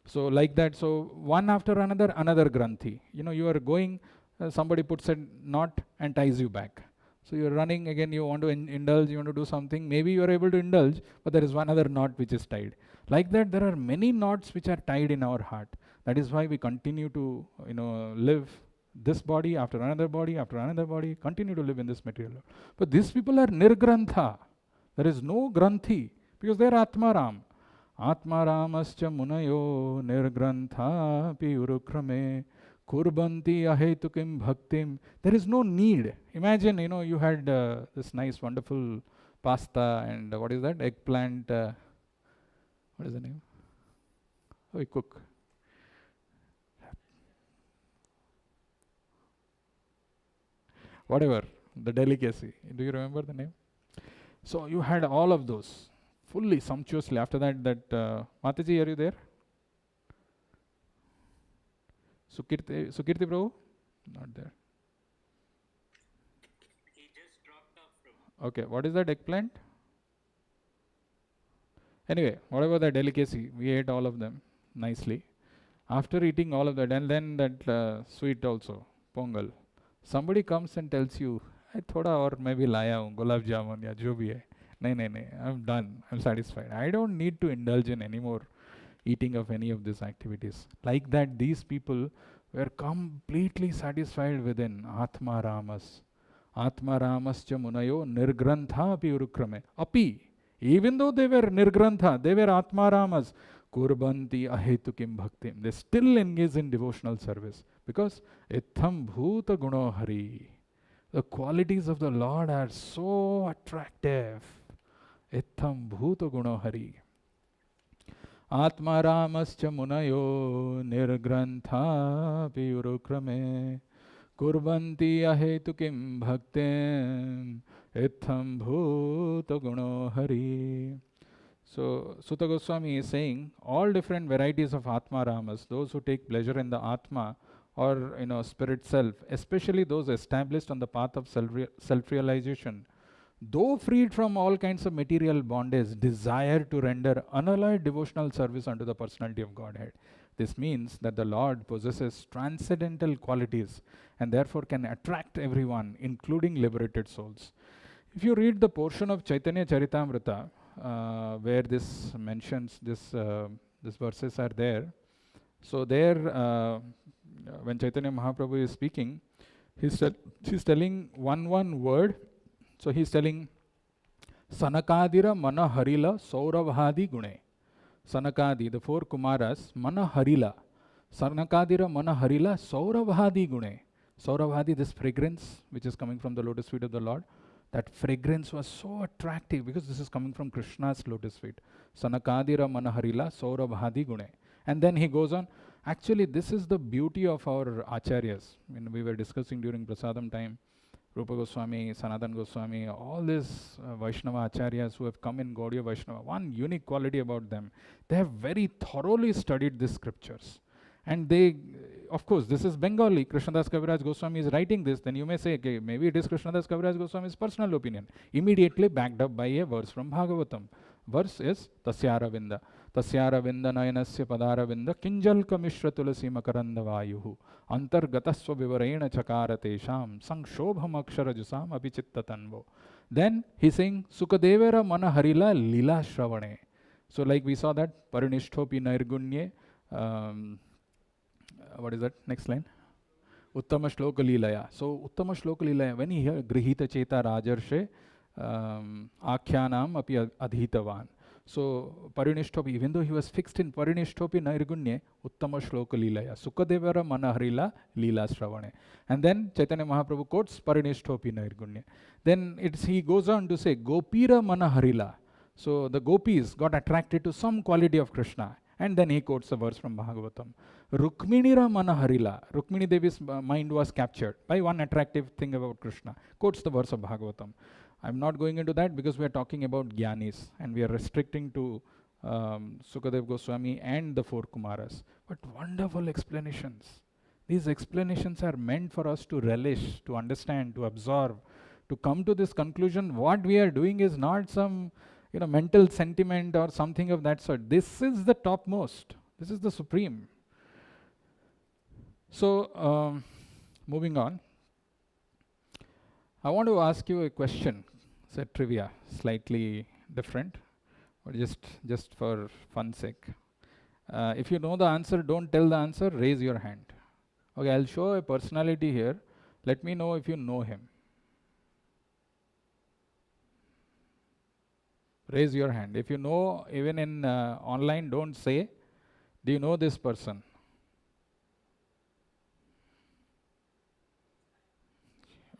So like that, so one after another, another Granthi. You know, you are going, somebody puts a knot and ties you back. So you're running again, you want to indulge, you want to do something, maybe you are able to indulge, but there is one other knot which is tied. Like that, there are many knots which are tied in our heart. That is why we continue to, live this body after another body after another body, continue to live in this material world. But these people are nirgrantha. There is no granthi because they are Atmaram. Atmaramascha munayo nirgrantha piyurukrame kurbanti ahetukim bhaktim. There is no need. Imagine, you had this nice, wonderful pasta and what is that? Eggplant. What is the name? Oh, you cook. Whatever, the delicacy. Do you remember the name? So you had all of those fully sumptuously. After that, Mataji, are you there? Sukirti Prabhu? Not there. He just dropped off from. Okay, what is that eggplant? Anyway, whatever the delicacy, we ate all of them nicely. After eating all of that, and then that sweet also, pongal. Somebody comes and tells you, I thoda or maybe laya hu, gulab jamun ya jo bhi hai. Nahi, I'm done, I'm satisfied. I don't need to indulge in any more eating of any of these activities. Like that, these people were completely satisfied within Atma Ramas. Atma Ramascha Munayo Nirgrantha Api Urukrame. Api, even though they were Nirgrantha, they were Atma Ramas. Kurbanti ahetukim bhaktim. They still engage in devotional service because itham bhuta guno hari. The qualities of the Lord are so attractive. Itham bhuta guno hari. Atma ramascha munayo nirgrantha piyurukrame kurbanti ahetukim bhaktim itham bhuta guno hari. So, Sutta Goswami is saying all different varieties of Atma Ramas, those who take pleasure in the Atma or spirit self, especially those established on the path of self-realization, though freed from all kinds of material bondage, desire to render unalloyed devotional service unto the personality of Godhead. This means that the Lord possesses transcendental qualities and therefore can attract everyone, including liberated souls. If you read the portion of Chaitanya Charitamrita, where this mentions these verses are there. So there, when Chaitanya Mahaprabhu is speaking, he's telling one word. So he's telling Sanakadira Mana Harila Sauravhadi Gune. Sanakadi, the four Kumaras, Mana Harila. Sanakadira Mana Harila Sauravhadi Gune. Sauravhadi, this fragrance which is coming from the lotus feet of the Lord. That fragrance was so attractive because this is coming from Krishna's lotus feet. Sanakadira Manaharila Saurabhadi Gune. And then he goes on. Actually, this is the beauty of our acharyas. When we were discussing during Prasadam time, Rupa Goswami, Sanatan Goswami, all these Vaishnava acharyas who have come in Gaudiya Vaishnava, one unique quality about them, they have very thoroughly studied these scriptures. And they, of course, this is Bengali. Krishnadas Kaviraj Goswami is writing this. Then you may say, okay, maybe it is Krishnadas Kaviraj Goswami's personal opinion. Immediately backed up by a verse from Bhagavatam. Verse is Tasyara Vinda. Tasyara Vinda Nayanasya Padara Vinda Kinjalka Mishra Tulasi Makaranda Vayuhu Antargatasva Vivarena Chakara Tesham Sankshobham Akshara Jusam Apichitta Tanvo. Then he's saying Sukadevara Mana Harila Lila Shravane. So like we saw that Parinishtopi Nairgunye. What is that? Next line. Uttama Shloka Leelaya. So Uttama Shloka Leelaya, when he heard Grihita Cheta Rajarshe Akhyanam Api Adhitavan. So Parinishtopi, even though he was fixed in Parinishtopi Nairgunye, Uttama Shloka Leelaya, Sukadevara Manaharila Leela Shravane. And then Chaitanya Mahaprabhu quotes Parinishtopi Nairgunye. Then he goes on to say, Gopira Manaharila. So the gopis got attracted to some quality of Krishna. And then he quotes a verse from Bhagavatam. Rukminira Manaharila. Rukmini Devi's mind was captured by one attractive thing about Krishna. Quotes the verse of Bhagavatam. I'm not going into that because we are talking about Gyanis and we are restricting to Sukadev Goswami and the four Kumaras. But wonderful explanations. These explanations are meant for us to relish, to understand, to absorb, to come to this conclusion. What we are doing is not some mental sentiment or something of that sort. This is the topmost. This is the supreme. So, moving on. I want to ask you a question. It's a trivia, slightly different, but just for fun's sake. If you know the answer, don't tell the answer, raise your hand. Okay, I'll show a personality here. Let me know if you know him. Raise your hand. If you know, even in online, don't say, do you know this person?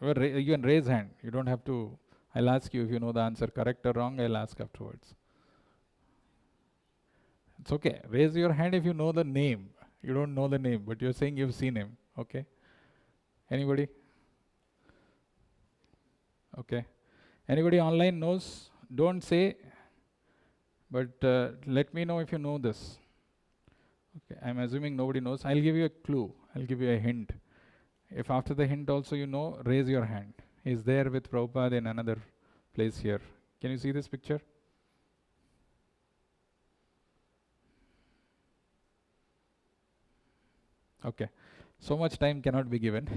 Well, you can raise hand. You don't have to. I'll ask you if you know the answer correct or wrong. I'll ask afterwards. It's okay. Raise your hand if you know the name. You don't know the name, but you're saying you've seen him. Okay. Anybody? Okay. Anybody online knows? Don't say, but let me know if you know this. Okay. I'm assuming nobody knows. I'll give you a clue. I'll give you a hint. If after the hint also you know, raise your hand. He's there with Prabhupada in another place here. Can you see this picture? Okay. So much time cannot be given.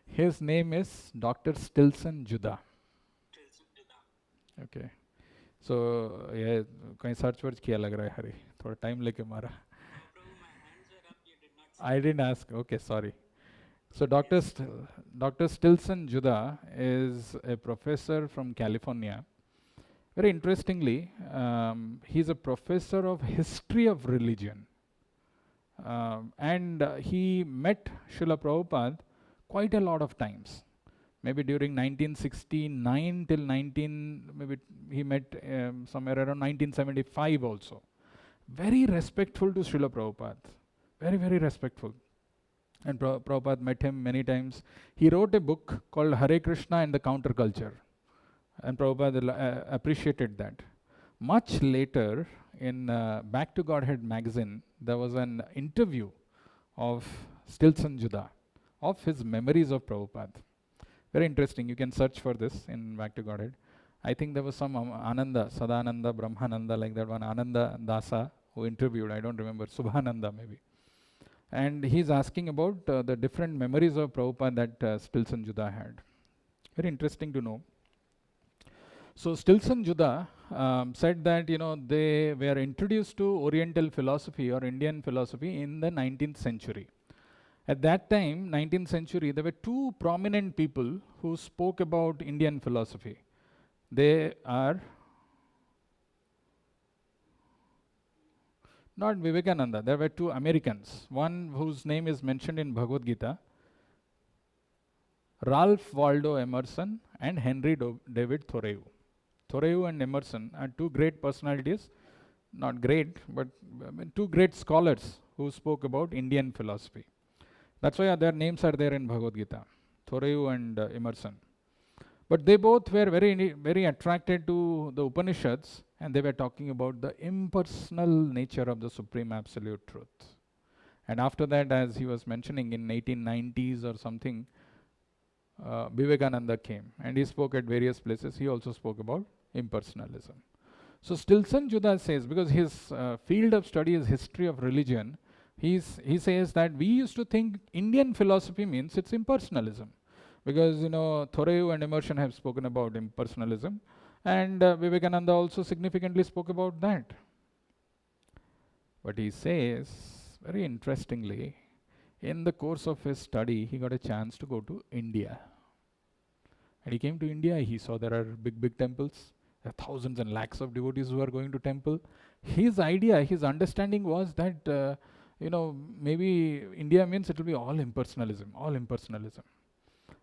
His name is Dr. Stilson Judah. Okay. So, yeah, कहीं search वर्च किया लग रहा है हरी. थोड़ा time लेके मारा. I didn't ask. Okay, sorry. So Dr. Stilson Judah is a professor from California. Very interestingly, he's a professor of history of religion. And he met Srila Prabhupada quite a lot of times. Maybe during 1969 till maybe he met somewhere around 1975 also. Very respectful to Srila Prabhupada. Very, very respectful. And Prabhupada met him many times. He wrote a book called Hare Krishna and the Counterculture. And Prabhupada appreciated that. Much later, in Back to Godhead magazine, there was an interview of Stilson Judah, of his memories of Prabhupada. Very interesting. You can search for this in Back to Godhead. I think there was some Ananda, Sadananda, Brahmananda, like that one, Ananda Dasa, who interviewed, I don't remember, Subhananda maybe. And he's asking about the different memories of Prabhupada that Stilson Judah had. Very interesting to know. So Stilson Judah said that they were introduced to Oriental philosophy or Indian philosophy in the 19th century. At that time, 19th century, there were two prominent people who spoke about Indian philosophy. They are not Vivekananda. There were two Americans. One whose name is mentioned in Bhagavad Gita, Ralph Waldo Emerson and Henry David Thoreau. Thoreau and Emerson are two great personalities, not great, but two great scholars who spoke about Indian philosophy. That's why their names are there in Bhagavad Gita, Thoreau and Emerson. But they both were very, very attracted to the Upanishads, and they were talking about the impersonal nature of the Supreme Absolute Truth. And after that, as he was mentioning, in 1890s or something, Vivekananda came, and he spoke at various places. He also spoke about impersonalism. So Stilson Judah says, because his field of study is history of religion, he says that we used to think Indian philosophy means it's impersonalism. Because, Thoreau and Emerson have spoken about impersonalism, and Vivekananda also significantly spoke about that. But he says, very interestingly, in the course of his study, he got a chance to go to India. And he came to India, he saw there are big, big temples. There are thousands and lakhs of devotees who are going to temple. His idea, his understanding was that, maybe India means it will be all impersonalism, all impersonalism.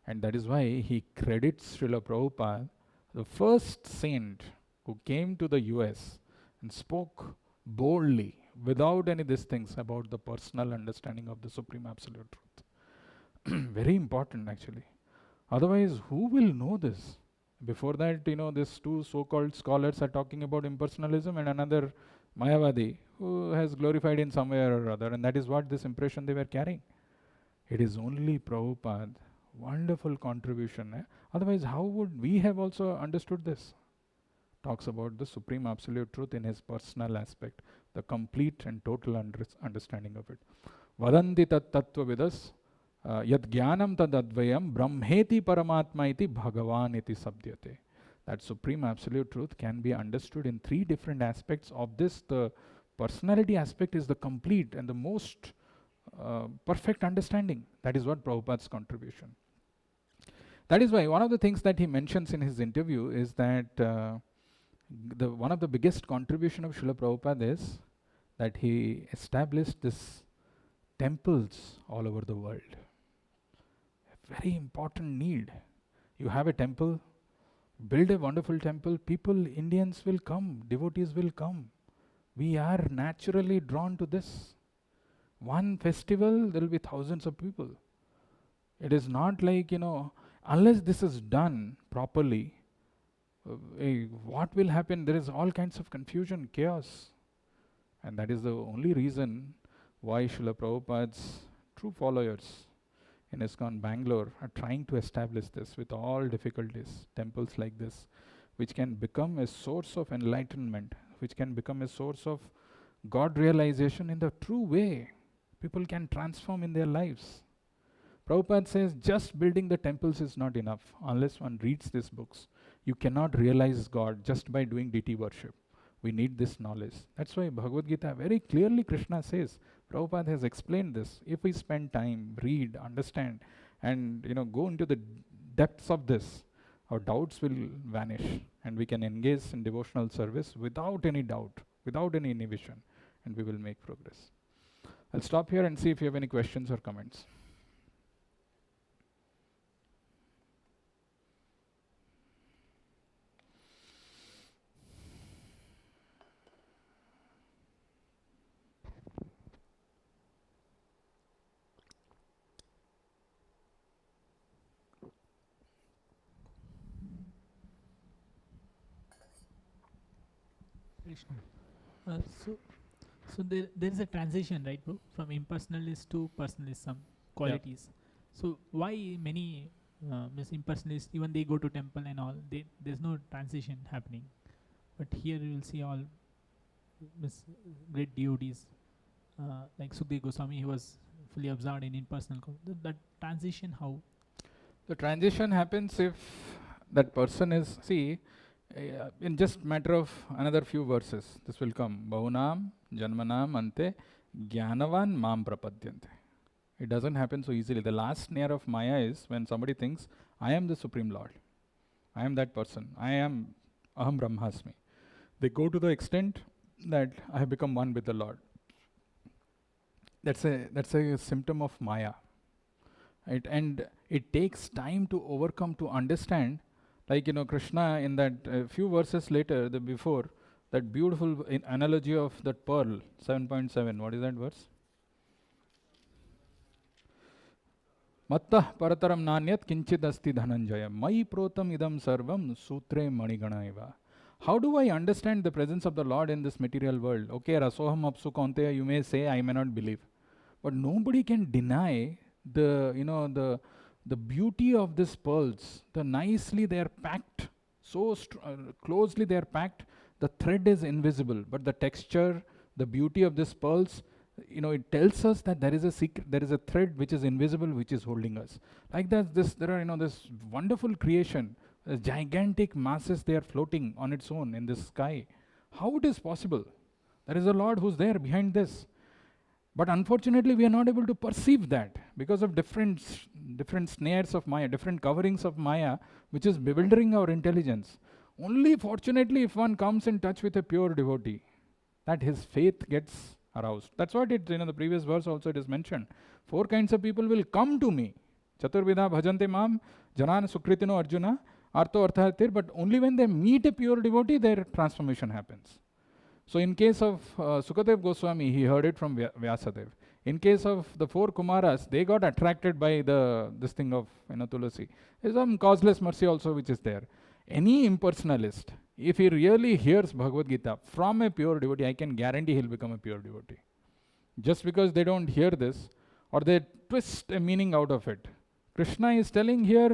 And that is why he credits Srila Prabhupada, the first saint who came to the US and spoke boldly, without any these things, about the personal understanding of the Supreme Absolute Truth. Very important actually. Otherwise, who will know this? Before that, these two so-called scholars are talking about impersonalism, and another Mayavadi who has glorified in some way or other, and that is what this impression they were carrying. It is only Prabhupada, wonderful contribution. Otherwise, how would we have also understood this? Talks about the Supreme Absolute Truth in his personal aspect, the complete and total understanding of it. Vadanti tat tattva vidas yad jnanam tad advayam brahmeti paramatma iti bhagavan iti sabdyate. That Supreme Absolute Truth can be understood in three different aspects of this. The personality aspect is the complete and the most perfect understanding. That is what Prabhupada's contribution. That is why one of the things that he mentions in his interview is that one of the biggest contribution of Srila Prabhupada is that he established this temples all over the world. A very important need. You have a temple, build a wonderful temple, people, Indians will come, devotees will come. We are naturally drawn to this. One festival, there will be thousands of people. It is not like, unless this is done properly, what will happen? There is all kinds of confusion, chaos. And that is the only reason why Srila Prabhupada's true followers in ISKCON Bangalore are trying to establish this with all difficulties, temples like this, which can become a source of enlightenment, which can become a source of God realization in the true way. People can transform in their lives. Prabhupada says just building the temples is not enough unless one reads these books. You cannot realize God just by doing deity worship. We need this knowledge. That's why Bhagavad Gita very clearly Krishna says, Prabhupada has explained this. If we spend time, read, understand, and go into the depths of this, our doubts will vanish and we can engage in devotional service without any doubt, without any inhibition, and we will make progress. I'll stop here and see if you have any questions or comments. Krishna. So there is a transition, right, bro, from impersonalist to personalist, some qualities. So why many impersonalists, even they go to temple and all, there's no transition happening. But here you will see all great devotees, like Sukdev Goswami, he was fully absorbed in impersonal. That transition, how? The transition happens if that person is, in just matter of another few verses, this will come. Bahunam janmanam ante jnanavan mam prapadyante. It doesn't happen so easily. The last snare of Maya is when somebody thinks, I am the Supreme Lord. I am that person. I am Aham Brahmasmi. They go to the extent that I have become one with the Lord. That's a symptom of Maya. Right? And it takes time to overcome, to understand. Like, Krishna in that few verses later, before, that beautiful analogy of that pearl, 7.7. What is that verse? Mattah parataram nanyat kinchid asti dhananjaya mai protam idam sarvam sutre manigana eva. How do I understand the presence of the Lord in this material world? Okay, rasoham apsu kaunteya, you may say, I may not believe. But nobody can deny the beauty of these pearls. The nicely they are packed, so closely they are packed, the thread is invisible, but the texture, the beauty of these pearls, it tells us that there is a secret, there is a thread which is invisible, which is holding us. Like that, there are, this wonderful creation, gigantic masses, they are floating on its own in the sky. How it is possible? There is a Lord who's there behind this. But unfortunately, we are not able to perceive that because of different snares of Maya, different coverings of Maya, which is bewildering our intelligence. Only fortunately if one comes in touch with a pure devotee, that his faith gets aroused. That's what it, the previous verse also it is mentioned. 4 kinds of people will come to me. Chaturvidha bhajante mam, janan sukritino arjuna, artho arthatir, but only when they meet a pure devotee, their transformation happens. So in case of Sukadev Goswami, he heard it from Vyasadev. In case of the 4 Kumaras, they got attracted by this thing of Tulasi. There's some causeless mercy also which is there. Any impersonalist, if he really hears Bhagavad Gita from a pure devotee, I can guarantee he'll become a pure devotee. Just because they don't hear this, or they twist a meaning out of it. Krishna is telling here,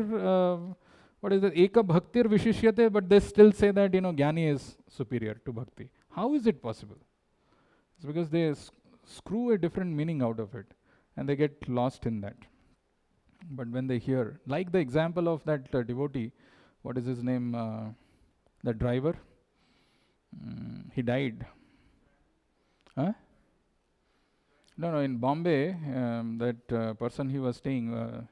what is it, Eka Bhaktir Vishishyate, but they still say that, Jnani is superior to Bhakti. How is it possible? It's because they screw a different meaning out of it, and they get lost in that. But when they hear, like the example of that devotee, what is his name, the driver, he died. Huh? No, in Bombay, that person he was staying,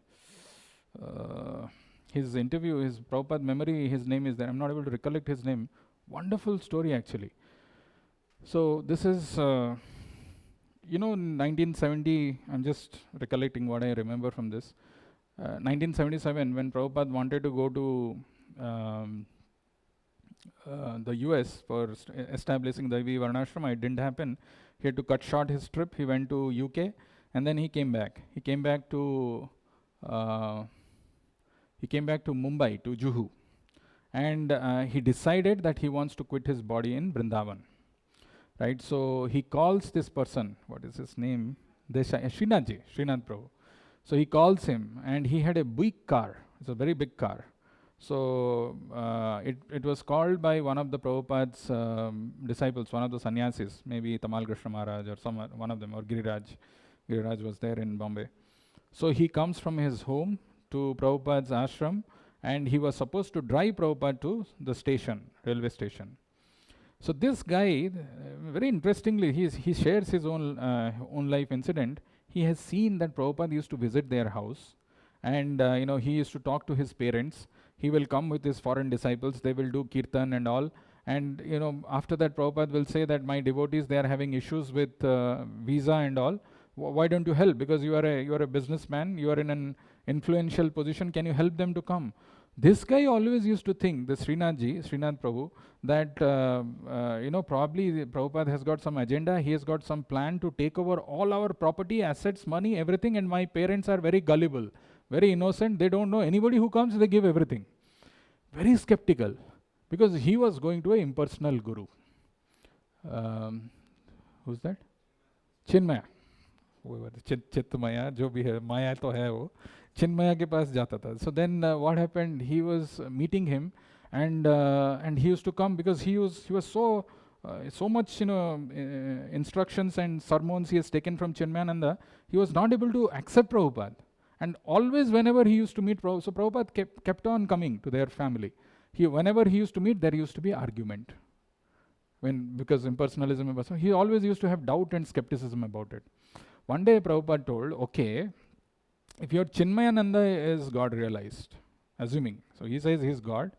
his interview, his Prabhupada memory, his name is there. I'm not able to recollect his name. Wonderful story actually. So this is, in 1970, I'm just recollecting what I remember from this. 1977, when Prabhupada wanted to go to the US for establishing the IV Varnashrama, it didn't happen. He had to cut short his trip. He went to UK, and then he came back. He came back to Mumbai, to Juhu, and he decided that he wants to quit his body in Vrindavan. Right, so he calls this person, what is his name? Srinath Prabhu. So he calls him, and he had a big car. It's a very big car. So it was called by one of the Prabhupada's disciples, one of the sannyasis, maybe Tamal Krishna Maharaj or one of them, or Giriraj. Giriraj was there in Bombay. So he comes from his home to Prabhupada's ashram, and he was supposed to drive Prabhupada to the station, railway station. So this guy, very interestingly, he shares his own life incident. He has seen that Prabhupada used to visit their house, and he used to talk to his parents. He will come with his foreign disciples. They will do kirtan and all. And after that, Prabhupada will say that my devotees, they are having issues with visa and all. Why don't you help? Because you are a businessman. You are in an influential position. Can you help them to come? This guy always used to think, the Srinath Prabhu, that probably Prabhupada has got some agenda. He has got some plan to take over all our property, assets, money, everything. And my parents are very gullible, very innocent. They don't know anybody who comes. They give everything. Very skeptical, because he was going to an impersonal guru. Who's that? Chinmaya. Chitmaya, jo bhi hai, Maya to hai wo. Chinmaya ke paas jata tha. So then what happened? He was meeting him, and he used to come because he was so much instructions and sermons he has taken from Chinmayananda. He was not able to accept Prabhupada, and always whenever he used to meet Prabhupada, so Prabhupada kept on coming to their family. Whenever he used to meet, there used to be argument. Because impersonalism, he always used to have doubt and skepticism about it. One day Prabhupada told, okay, if your Chinmayananda is God realized, assuming, so he says he's God,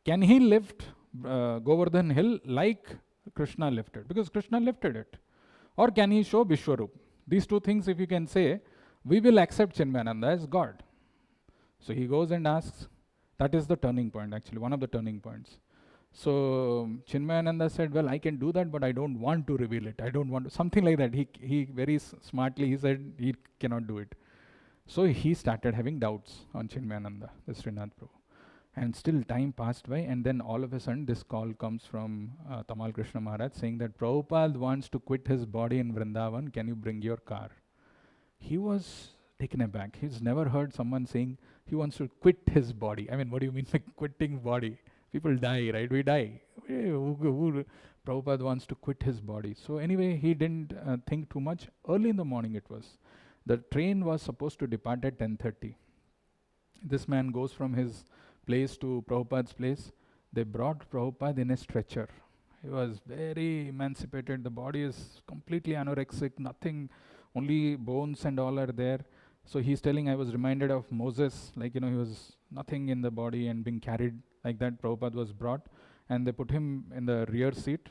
can he lift Govardhan hill like Krishna lifted? Because Krishna lifted it. Or can he show Vishwarup? These two things, if you can say, we will accept Chinmayananda as God. So he goes and asks, that is the turning point actually, one of the turning points. So Chinmayananda said, well, I can do that, but I don't want to reveal it. I don't want to, something like that. He very smartly, he said he cannot do it. So he started having doubts on Chinmayananda, the Srinath Prabhu. And still time passed by, and then all of a sudden this call comes from Tamal Krishna Maharaj saying that Prabhupada wants to quit his body in Vrindavan, can you bring your car? He was taken aback. He's never heard someone saying he wants to quit his body. I mean, what do you mean by quitting body? People die, right? We die. Prabhupada wants to quit his body. So anyway, he didn't think too much. Early in the morning it was. The train was supposed to depart at 10:30. This man goes from his place to Prabhupada's place. They brought Prabhupada in a stretcher. He was very emancipated. The body is completely anorexic, nothing, only bones and all are there. So he's telling, I was reminded of Moses, like, he was nothing in the body and being carried like that. Prabhupada was brought. and they put him in the rear seat,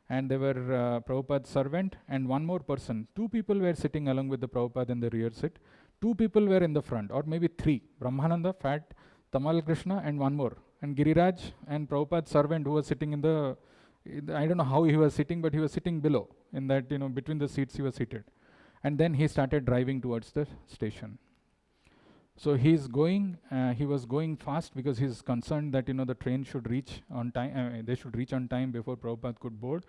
and they were Prabhupada's servant and one more person. Two people were sitting along with the Prabhupada in the rear seat. Two people were in the front, or maybe three. Brahmananda, fat, Tamal Krishna, and one more. And Giriraj and Prabhupada's servant who was sitting in the, I don't know how he was sitting, but he was sitting below, in that, between the seats he was seated. And then he started driving towards the station. So he was going fast because he's concerned that, the train should reach on time, they should reach on time before Prabhupada could board.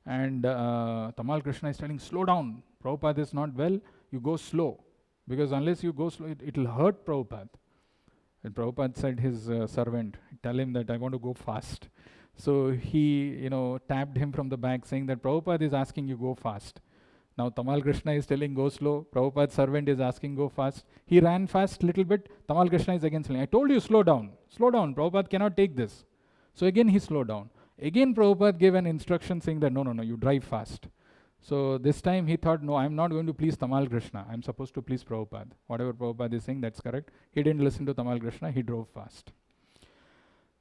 And Tamal Krishna is telling, slow down, Prabhupada is not well, you go slow. Because unless you go slow, it'll hurt Prabhupada. And Prabhupada said his servant, tell him that I want to go fast. So he, tapped him from the back saying that Prabhupada is asking you go fast. Now Tamal Krishna is telling go slow, Prabhupada's servant is asking go fast. He ran fast little bit, Tamal Krishna is again saying, I told you slow down, Prabhupada cannot take this. So again he slowed down. Again Prabhupada gave an instruction saying that no, you drive fast. So this time he thought, no, I'm not going to please Tamal Krishna, I'm supposed to please Prabhupada. Whatever Prabhupada is saying, that's correct. He didn't listen to Tamal Krishna, he drove fast.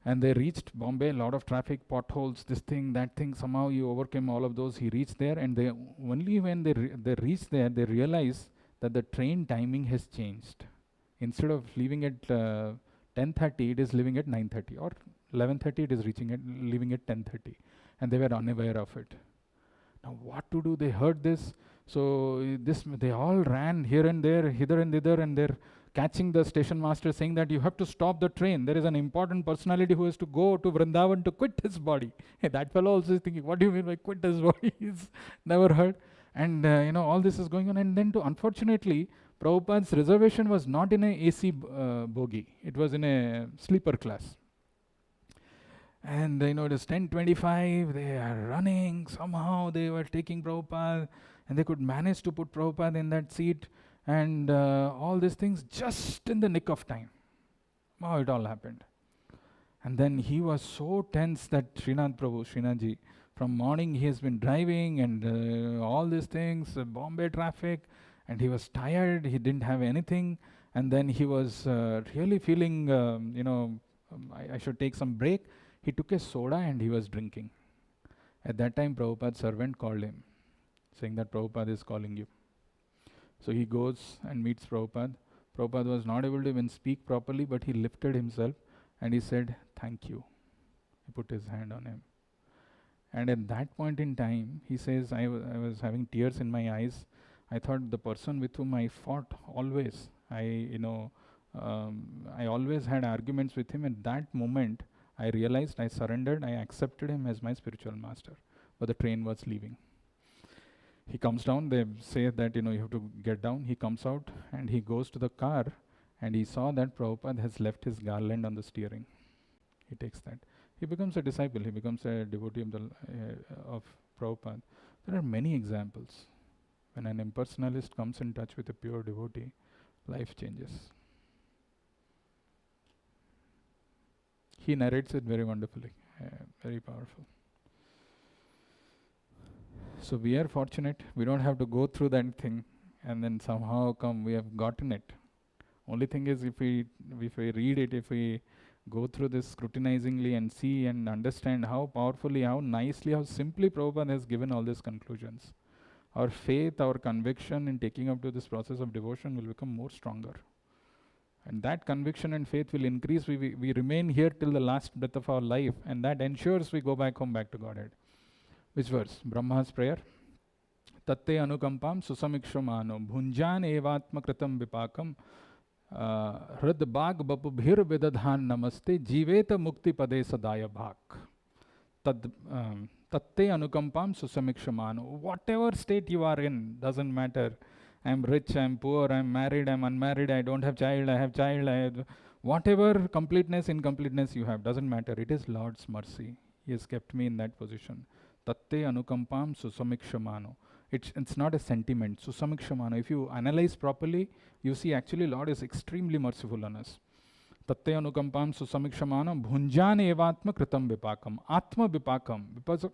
And they reached Bombay, lot of traffic, potholes, this thing, that thing, somehow he overcame all of those. He reached there, and they only when they reached there, they realized that the train timing has changed. Instead of leaving at 10:30, it is leaving at 9:30, or 11:30, it is leaving at 10:30. And they were unaware of it. Now what to do? They heard this. So they all ran here and there, hither and thither, and they're catching the station master saying that you have to stop the train. There is an important personality who has to go to Vrindavan to quit his body. Hey, that fellow also is thinking, what do you mean by quit his body? He's never heard. And all this is going on. And then unfortunately, Prabhupada's reservation was not in a AC bogie. It was in a sleeper class. And it is 10:25, they are running. Somehow they were taking Prabhupada, and they could manage to put Prabhupada in that seat. And all these things just in the nick of time. How it all happened. And then he was so tense that Srinathji, from morning he has been driving and all these things, Bombay traffic, and he was tired, he didn't have anything. And then he was really feeling, I should take some break. He took a soda and he was drinking. At that time, Prabhupada's servant called him, saying that Prabhupada is calling you. So he goes and meets Prabhupada. Prabhupada was not able to even speak properly, but he lifted himself and he said, thank you. He put his hand on him. And at that point in time, he says, I was having tears in my eyes. I thought the person with whom I fought always, I always had arguments with him. At that moment, I realized, I surrendered, I accepted him as my spiritual master. But the train was leaving. He comes down, they say that, you have to get down. He comes out and he goes to the car and he saw that Prabhupada has left his garland on the steering. He takes that. He becomes a disciple, he becomes a devotee of Prabhupada. There are many examples. When an impersonalist comes in touch with a pure devotee, life changes. He narrates it very wonderfully, very powerful. So we are fortunate, we don't have to go through that thing and then somehow we have gotten it. Only thing is if we read it, if we go through this scrutinizingly and see and understand how powerfully, how nicely, how simply Prabhupada has given all these conclusions, our faith, our conviction in taking up to this process of devotion will become more stronger. And that conviction and faith will increase. We remain here till the last breath of our life, and that ensures we go back home, back to Godhead. Which verse? Brahma's prayer. Tatte anukampam susamikshomano bhunjan evatma kritam vipakam hrad bhag bapubhir vidadhan namaste jiveta mukti pade sadaya bhak. Tatte anukampam susamikshomano. Whatever state you are in, doesn't matter. I'm rich, I'm poor, I'm married, I'm unmarried, I don't have child, I have child, whatever completeness, incompleteness you have, doesn't matter. It is Lord's mercy. He has kept me in that position. Tatte anukampam susamikshamano. It's not a sentiment. Susamikshamano. If you analyze properly, you see actually Lord is extremely merciful on us. Tatte anukampam susamikshamano bhunjan evatma kritam vipakam. Atma vipakam.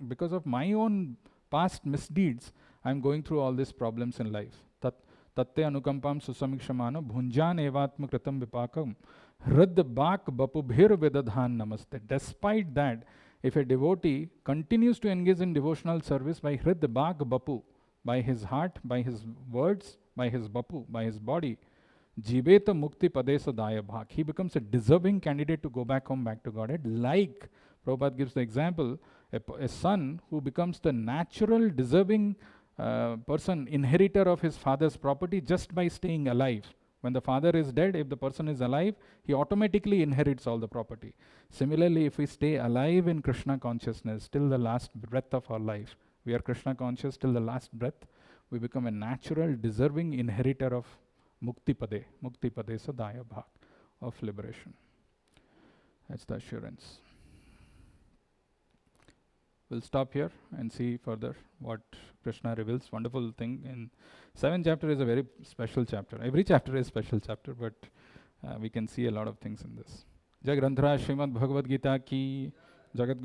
Because of my own past misdeeds, I'm going through all these problems in life. Tatte anukampam susamikshamano bhunjan evatma kritam vipakam hrad bak bapubhir vedadhan namaste. Despite that, If a devotee continues to engage in devotional service by Hrid Bhag Bapu, by his heart, by his words, by his Bapu, by his body, Jiveta Mukti Padesa Daya Bhag, he becomes a deserving candidate to go back home, back to Godhead. Like Prabhupada gives the example, a son who becomes the natural deserving person, inheritor of his father's property just by staying alive. When the father is dead, if the person is alive, he automatically inherits all the property. Similarly, if we stay alive in Krishna consciousness till the last breath of our life, we are Krishna conscious till the last breath, we become a natural deserving inheritor of Mukti Pade Sadaya Bhag, of liberation. That's the assurance. We'll stop here and see further what Krishna reveals. Wonderful thing. In 7th chapter is a very special chapter. Every chapter is a special chapter, but we can see a lot of things in this. Jai Granthara Srimad Bhagavad Gita ki Jagadguru